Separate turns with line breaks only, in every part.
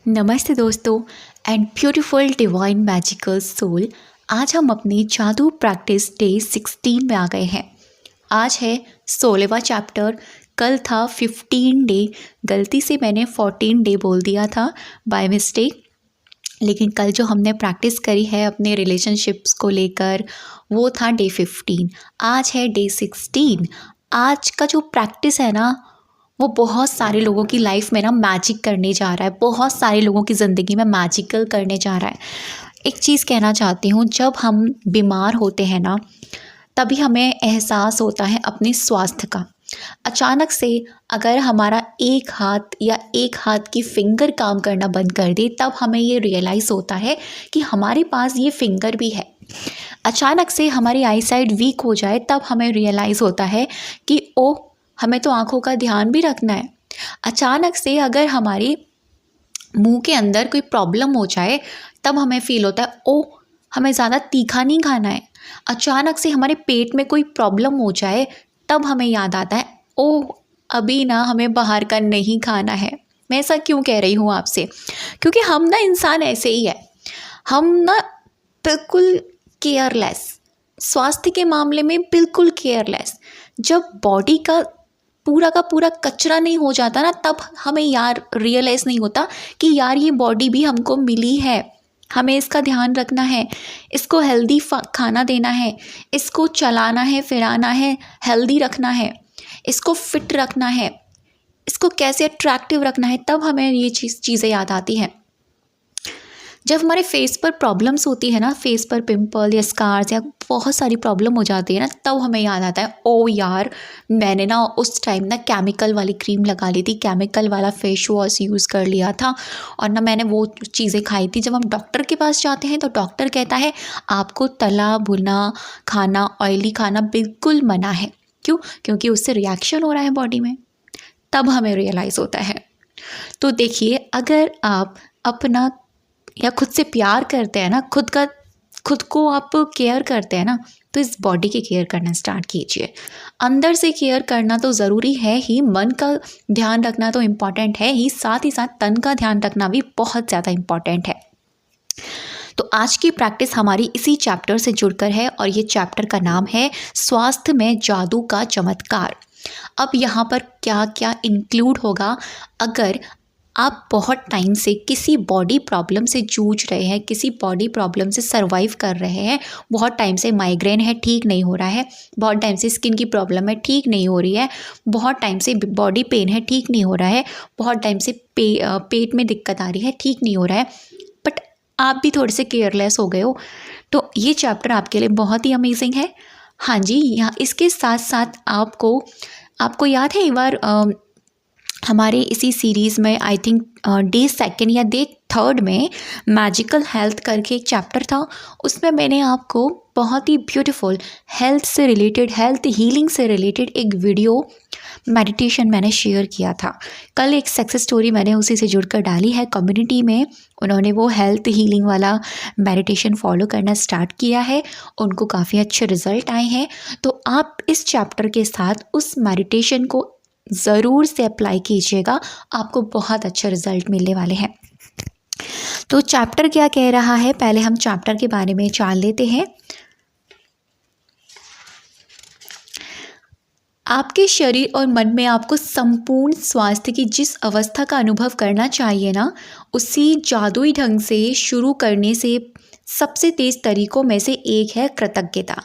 नमस्ते दोस्तों and beautiful divine magical soul. आज हम अपनी जादू प्रैक्टिस डे 16 में आ गए हैं। आज है 16वां चैप्टर। कल था 15 डे। गलती से मैंने 14 डे बोल दिया था बाय मिस्टेक, लेकिन कल जो हमने प्रैक्टिस करी है अपने रिलेशनशिप्स को लेकर वो था डे 15। आज है डे 16। आज का जो प्रैक्टिस है ना वो बहुत सारे लोगों की लाइफ में ना मैजिक करने जा रहा है, बहुत सारे लोगों की ज़िंदगी में मैजिकल करने जा रहा है। एक चीज़ कहना चाहती हूँ, जब हम बीमार होते हैं ना तभी हमें एहसास होता है अपने स्वास्थ्य का। अचानक से अगर हमारा एक हाथ की फिंगर काम करना बंद कर दे तब हमें ये रियलाइज़ होता है कि हमारे पास ये फिंगर भी है। अचानक से हमारी आई साइट वीक हो जाए तब हमें रियलाइज़ होता है कि ओ हमें तो आँखों का ध्यान भी रखना है। अचानक से अगर हमारी मुंह के अंदर कोई प्रॉब्लम हो जाए तब हमें फ़ील होता है ओ हमें ज़्यादा तीखा नहीं खाना है। अचानक से हमारे पेट में कोई प्रॉब्लम हो जाए तब हमें याद आता है ओ अभी ना हमें बाहर का नहीं खाना है। मैं ऐसा क्यों कह रही हूँ आपसे, क्योंकि हम ना इंसान ऐसे ही है। हम ना बिल्कुल केयरलेस, स्वास्थ्य के मामले में बिल्कुल केयरलेस। जब बॉडी का पूरा कचरा नहीं हो जाता ना तब हमें यार रियलाइज़ नहीं होता कि यार ये बॉडी भी हमको मिली है, हमें इसका ध्यान रखना है, इसको हेल्दी खाना देना है, इसको चलाना है फिराना है, हेल्दी रखना है, इसको फिट रखना है, इसको कैसे अट्रैक्टिव रखना है। तब हमें ये चीज़ें याद आती हैं। जब हमारे फेस पर प्रॉब्लम्स होती है ना, फेस पर पिंपल या स्कार्स या बहुत सारी प्रॉब्लम हो जाती है ना, तब हमें याद आता है ओ यार मैंने ना उस टाइम ना केमिकल वाली क्रीम लगा ली थी, केमिकल वाला फेस वॉश यूज़ कर लिया था और ना मैंने वो चीज़ें खाई थी। जब हम डॉक्टर के पास जाते हैं तो डॉक्टर कहता है आपको तला भुना खाना, ऑयली खाना बिल्कुल मना है। क्यों? क्योंकि उससे रिएक्शन हो रहा है बॉडी में। तब हमें रियलाइज़ होता है। तो देखिए, अगर आप अपना या खुद से प्यार करते हैं ना, खुद को आप केयर करते हैं ना, तो इस बॉडी की केयर करना स्टार्ट कीजिए। अंदर से केयर करना तो ज़रूरी है ही, मन का ध्यान रखना तो इम्पॉर्टेंट है ही साथ तन का ध्यान रखना भी बहुत ज़्यादा इम्पॉर्टेंट है। तो आज की प्रैक्टिस हमारी इसी चैप्टर से जुड़कर है और ये चैप्टर का नाम है स्वास्थ्य में जादू का चमत्कार। अब यहाँ पर क्या क्या इंक्लूड होगा? अगर आप बहुत टाइम से किसी बॉडी प्रॉब्लम से जूझ रहे हैं, किसी बॉडी प्रॉब्लम से सर्वाइव कर रहे हैं, बहुत टाइम से माइग्रेन है ठीक नहीं हो रहा है, बहुत टाइम से स्किन की प्रॉब्लम है ठीक नहीं हो रही है, बहुत टाइम से बॉडी पेन है ठीक नहीं हो रहा है, बहुत टाइम से पेट में दिक्कत आ रही है ठीक नहीं हो रहा है, बट आप भी थोड़े से केयरलेस हो गए हो, तो ये चैप्टर आपके लिए बहुत ही अमेजिंग है। हाँ जी, यहाँ इसके साथ साथ आपको याद है एक बार हमारे इसी सीरीज़ में आई थिंक डे 2 या डे 3 में मैजिकल हेल्थ करके एक चैप्टर था। उसमें मैंने आपको बहुत ही ब्यूटीफुल हेल्थ से रिलेटेड, हेल्थ हीलिंग से रिलेटेड एक वीडियो मेडिटेशन मैंने शेयर किया था। कल एक सक्सेस स्टोरी मैंने उसी से जुड़कर डाली है कम्युनिटी में। उन्होंने वो हेल्थ हीलिंग वाला मेडिटेशन फॉलो करना स्टार्ट किया है, उनको काफ़ी अच्छे रिजल्ट आए हैं। तो आप इस चैप्टर के साथ उस मेडिटेशन को ज़रूर से अप्लाई कीजिएगा, आपको बहुत अच्छे रिजल्ट मिलने वाले हैं। तो चैप्टर क्या कह रहा है, पहले हम चैप्टर के बारे में जान लेते हैं। आपके शरीर और मन में आपको संपूर्ण स्वास्थ्य की जिस अवस्था का अनुभव करना चाहिए ना, उसी जादुई ढंग से शुरू करने से सबसे तेज़ तरीक़ों में से एक है कृतज्ञता।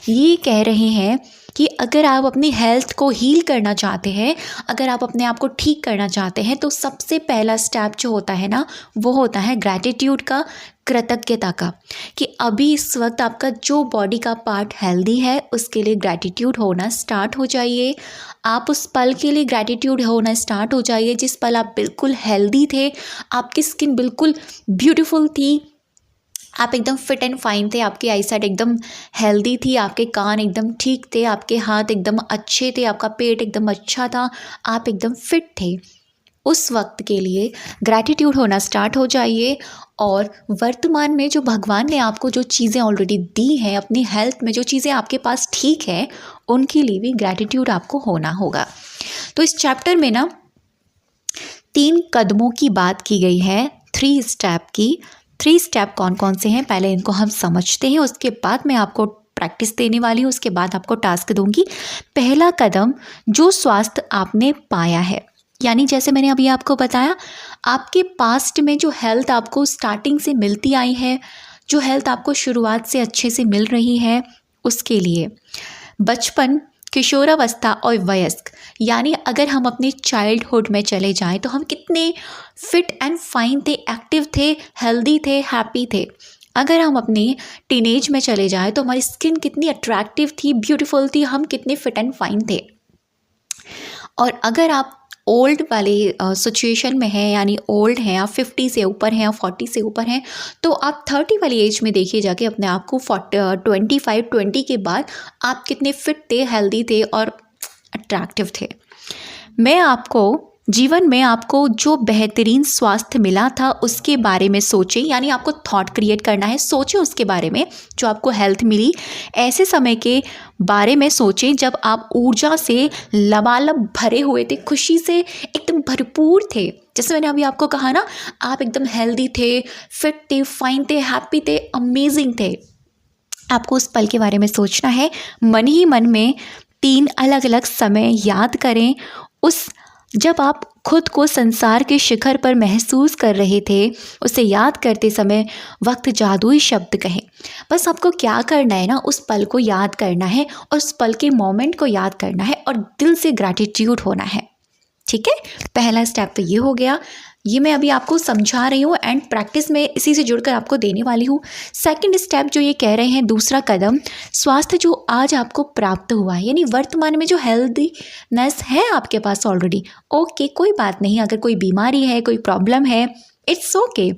ये कह रहे हैं कि अगर आप अपनी हेल्थ को हील करना चाहते हैं, अगर आप अपने आप को ठीक करना चाहते हैं, तो सबसे पहला स्टेप जो होता है ना वो होता है ग्रैटिट्यूड का, कृतज्ञता का, कि अभी इस वक्त आपका जो बॉडी का पार्ट हेल्दी है उसके लिए ग्रैटिट्यूड होना स्टार्ट हो जाइए। आप उस पल के लिए ग्रैटिट्यूड होना स्टार्ट हो जाइए जिस पल आप बिल्कुल हेल्दी थे, आपकी स्किन बिल्कुल ब्यूटीफुल थी, आप एकदम फिट एंड फाइन थे, आपकी आई साइट एकदम हेल्दी थी, आपके कान एकदम ठीक थे, आपके हाथ एकदम अच्छे थे, आपका पेट एकदम अच्छा था, आप एकदम फिट थे। उस वक्त के लिए ग्रैटिट्यूड होना स्टार्ट हो जाइए और वर्तमान में जो भगवान ने आपको जो चीज़ें ऑलरेडी दी हैं, अपनी हेल्थ में जो चीज़ें आपके पास ठीक है, उनके लिए भी ग्रैटिट्यूड आपको होना होगा। तो इस चैप्टर में ना 3 कदमों की बात की गई है, 3 स्टेप की। 3 स्टेप कौन कौन से हैं पहले इनको हम समझते हैं, उसके बाद मैं आपको प्रैक्टिस देने वाली हूँ, उसके बाद आपको टास्क दूंगी। पहला कदम, जो स्वास्थ्य आपने पाया है, यानी जैसे मैंने अभी आपको बताया, आपके पास्ट में जो हेल्थ आपको स्टार्टिंग से मिलती आई है, जो हेल्थ आपको शुरुआत से अच्छे से मिल रही है, उसके लिए बचपन, किशोरावस्था और वयस्क, यानी अगर हम अपने चाइल्डहुड में चले जाएं तो हम कितने फिट एंड फाइन थे, एक्टिव थे, हेल्दी थे, हैप्पी थे। अगर हम अपने टीनेज में चले जाएं तो हमारी स्किन कितनी अट्रैक्टिव थी, ब्यूटीफुल थी, हम कितने फिट एंड फाइन थे। और अगर आप ओल्ड वाले सिचुएशन में हैं, यानी ओल्ड हैं, आप 50 से ऊपर हैं, 40 से ऊपर हैं, तो आप 30 वाली एज में देखिए जाके अपने आप को 20 के बाद आप कितने फिट थे, हेल्दी थे और अट्रैक्टिव थे। मैं आपको जीवन में आपको जो बेहतरीन स्वास्थ्य मिला था उसके बारे में सोचें, यानी आपको थॉट क्रिएट करना है, सोचें उसके बारे में, जो आपको हेल्थ मिली ऐसे समय के बारे में सोचें जब आप ऊर्जा से लबालब भरे हुए थे, खुशी से एकदम भरपूर थे। जैसे मैंने अभी आपको कहा ना, आप एकदम हेल्दी थे, फिट थे, फाइन थे, हैप्पी थे, अमेजिंग थे। आपको उस पल के बारे में सोचना है। मन ही मन में 3 अलग अलग समय याद करें, उस जब आप खुद को संसार के शिखर पर महसूस कर रहे थे, उसे याद करते समय वक्त जादुई शब्द कहें। बस आपको क्या करना है ना, उस पल को याद करना है और उस पल के मोमेंट को याद करना है और दिल से ग्रैटिट्यूड होना है। ठीक है, पहला स्टेप तो ये हो गया, ये मैं अभी आपको समझा रही हूँ एंड प्रैक्टिस में इसी से जुड़कर आपको देने वाली हूँ। सेकंड स्टेप जो ये कह रहे हैं, दूसरा कदम, स्वास्थ्य जो आज आपको प्राप्त हुआ है, यानी वर्तमान में जो हेल्दीनेस है आपके पास ऑलरेडी, ओके कोई बात नहीं, अगर कोई बीमारी है, कोई प्रॉब्लम है, इट्स ओके,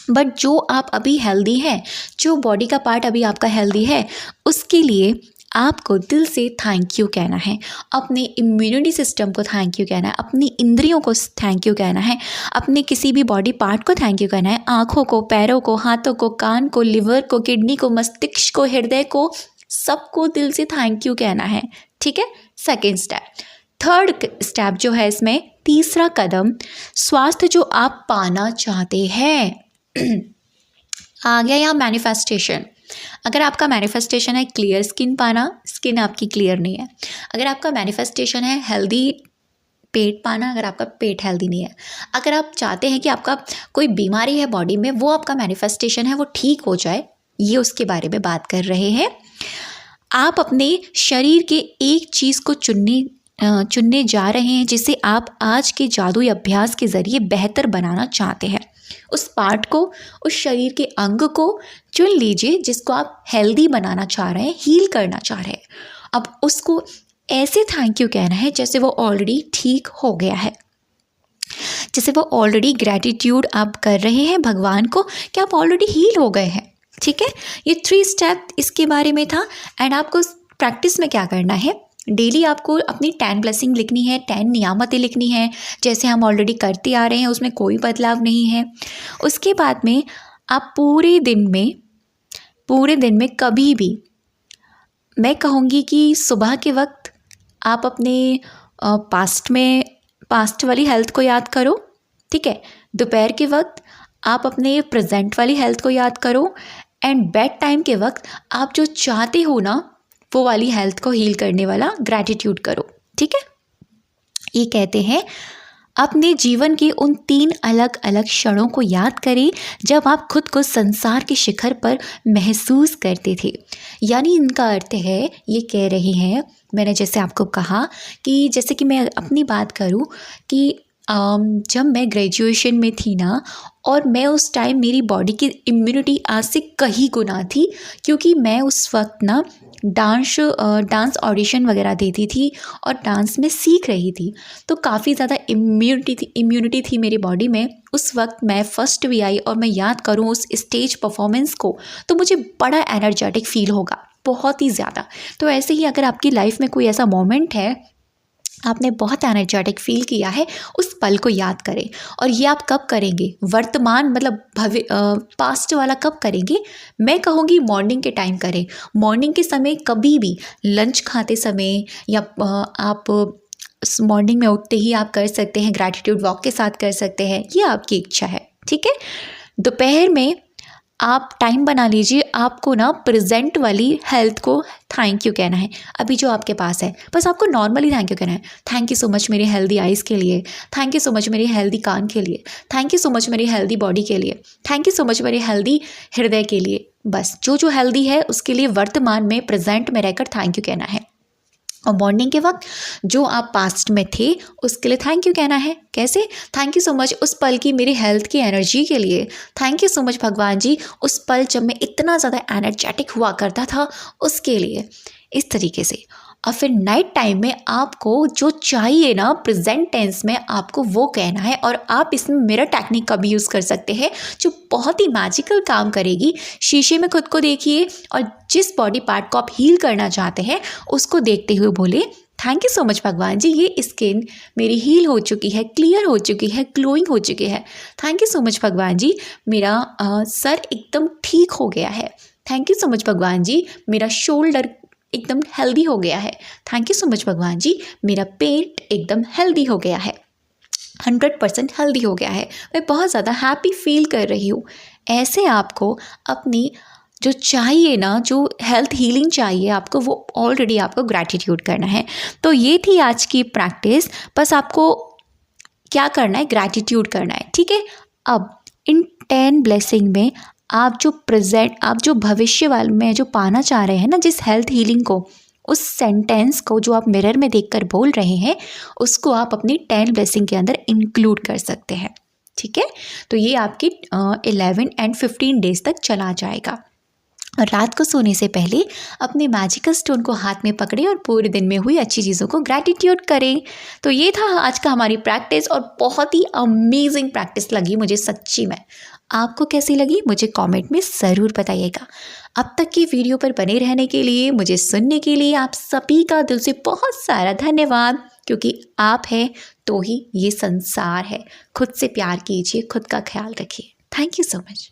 बट जो आप अभी हेल्दी हैं, जो बॉडी का पार्ट अभी आपका हेल्दी है, उसके लिए आपको दिल से थैंक यू कहना है, अपने इम्यूनिटी सिस्टम को थैंक यू कहना है, अपनी इंद्रियों को थैंक यू कहना है, अपने किसी भी बॉडी पार्ट को थैंक यू कहना है, आँखों को, पैरों को, हाथों को, कान को, लिवर को, किडनी को, मस्तिष्क को, हृदय को, सबको दिल से थैंक यू कहना है। ठीक है, सेकेंड स्टेप। थर्ड स्टेप जो है इसमें, तीसरा कदम, स्वास्थ्य जो आप पाना चाहते हैं। आ गया यहाँ मैनिफेस्टेशन। अगर आपका मैनिफेस्टेशन है क्लियर स्किन पाना, स्किन आपकी क्लियर नहीं है। अगर आपका मैनिफेस्टेशन है हेल्दी पेट पाना, अगर आपका पेट हेल्दी नहीं है। अगर आप चाहते हैं कि आपका कोई बीमारी है बॉडी में, वो आपका मैनिफेस्टेशन है, वो ठीक हो जाए, ये उसके बारे में बात कर रहे हैं। आप अपने शरीर के एक चीज़ को चुनने जा रहे हैं जिसे आप आज के जादुई अभ्यास के ज़रिए बेहतर बनाना चाहते हैं। उस पार्ट को, उस शरीर के अंग को चुन लीजिए जिसको आप हेल्दी बनाना चाह रहे हैं, हील करना चाह रहे हैं। अब उसको ऐसे थैंक यू कहना है जैसे वो ऑलरेडी ठीक हो गया है, जैसे वो ऑलरेडी ग्रैटिट्यूड आप कर रहे हैं भगवान को कि आप ऑलरेडी हील हो गए हैं। ठीक है, ये 3 स्टेप इसके बारे में था। एंड आपको प्रैक्टिस में क्या करना है, डेली आपको अपनी 10 ब्लेसिंग लिखनी है, 10 नियामतें लिखनी है, जैसे हम ऑलरेडी करते आ रहे हैं, उसमें कोई बदलाव नहीं है। उसके बाद में आप पूरे दिन में कभी भी, मैं कहूँगी कि सुबह के वक्त आप अपने पास्ट वाली हेल्थ को याद करो। ठीक है, दोपहर के वक्त आप अपने प्रेजेंट वाली हेल्थ को याद करो, एंड बेड टाइम के वक्त आप जो चाहते हो ना, वो वाली हेल्थ को हील करने वाला ग्रैटिट्यूड करो। ठीक है, ये कहते हैं अपने जीवन के उन 3 अलग अलग क्षणों को याद करें जब आप खुद को संसार के शिखर पर महसूस करते थे। यानी इनका अर्थ है, ये कह रहे हैं, मैंने जैसे आपको कहा कि जैसे कि मैं अपनी बात करूं कि जब मैं ग्रेजुएशन में थी ना, और मैं उस टाइम, मेरी बॉडी की इम्यूनिटी आज से कहीं गुना थी, क्योंकि मैं उस वक्त ना डांस ऑडिशन वगैरह देती थी और डांस में सीख रही थी, तो काफ़ी ज़्यादा इम्यूनिटी थी मेरी बॉडी में। उस वक्त मैं फर्स्ट भी आई, और मैं याद करूँ उस स्टेज परफॉर्मेंस को, तो मुझे बड़ा एनर्जेटिक फील होगा, बहुत ही ज़्यादा। तो ऐसे ही अगर आपकी लाइफ में कोई ऐसा मोमेंट है, आपने बहुत एनर्जेटिक फील किया है, उस पल को याद करें। और ये आप कब करेंगे, वर्तमान मतलब पास्ट वाला कब करेंगे, मैं कहूँगी मॉर्निंग के टाइम करें। मॉर्निंग के समय कभी भी, लंच खाते समय, या आप मॉर्निंग में उठते ही आप कर सकते हैं, ग्रैटिट्यूड वॉक के साथ कर सकते हैं, ये आपकी इच्छा है। ठीक है। दोपहर में आप टाइम बना लीजिए, आपको ना प्रेजेंट वाली हेल्थ को थैंक यू कहना है। अभी जो आपके पास है बस आपको नॉर्मली थैंक यू कहना है। थैंक यू सो मच मेरी हेल्दी आइज़ के लिए, थैंक यू सो मच मेरी हेल्दी कान के लिए, थैंक यू सो मच मेरी हेल्दी बॉडी के लिए, थैंक यू सो मच मेरी हेल्दी हृदय के लिए। बस जो जो हेल्दी है उसके लिए वर्तमान में प्रेजेंट में रहकर थैंक यू कहना है। और मॉर्निंग के वक्त जो आप पास्ट में थे उसके लिए थैंक यू कहना है। कैसे? थैंक यू सो मच उस पल की मेरी हेल्थ की एनर्जी के लिए, थैंक यू सो मच भगवान जी उस पल जब मैं इतना ज़्यादा एनर्जेटिक हुआ करता था उसके लिए। इस तरीके से। और फिर नाइट टाइम में आपको जो चाहिए ना प्रेजेंट टेंस में आपको वो कहना है। और आप इसमें मिरर टेक्निक का भी यूज़ कर सकते हैं जो बहुत ही मैजिकल काम करेगी। शीशे में खुद को देखिए और जिस बॉडी पार्ट को आप हील करना चाहते हैं उसको देखते हुए बोले थैंक यू सो मच भगवान जी, ये स्किन मेरी हील हो चुकी है, क्लियर हो चुकी है, ग्लोइंग हो चुकी है। थैंक यू सो मच भगवान जी, मेरा सर एकदम ठीक हो गया है। थैंक यू सो मच भगवान जी, मेरा शोल्डर एकदम हेल्दी हो गया है। थैंक यू सो मच भगवान जी, मेरा पेट एकदम हेल्दी हो गया है, 100% हेल्दी हो गया है, मैं बहुत ज़्यादा हैप्पी फील कर रही हूँ। ऐसे आपको अपनी जो चाहिए ना, जो हेल्थ हीलिंग चाहिए आपको, वो ऑलरेडी आपको ग्रैटिट्यूड करना है। तो ये थी आज की प्रैक्टिस। बस आपको क्या करना है, ग्रैटिट्यूड करना है। ठीक है। अब इन 10 ब्लेसिंग में आप जो भविष्य वाले में जो पाना चाह रहे हैं ना, जिस हेल्थ हीलिंग को, उस सेंटेंस को जो आप मिरर में देखकर बोल रहे हैं उसको आप अपनी 10 ब्लेसिंग के अंदर इंक्लूड कर सकते हैं। ठीक है। तो ये आपकी 11 एंड 15 डेज तक चला जाएगा। और रात को सोने से पहले अपने मैजिकल स्टोन को हाथ में पकड़ें और पूरे दिन में हुई अच्छी चीज़ों को ग्रैटिट्यूड करें। तो ये था आज का हमारी प्रैक्टिस और बहुत ही अमेजिंग प्रैक्टिस लगी मुझे सच्ची में। आपको कैसी लगी मुझे कमेंट में ज़रूर बताइएगा। अब तक की वीडियो पर बने रहने के लिए, मुझे सुनने के लिए आप सभी का दिल से बहुत सारा धन्यवाद, क्योंकि आप हैं तो ही ये संसार है। खुद से प्यार कीजिए, खुद का ख्याल रखिए। Thank you so much.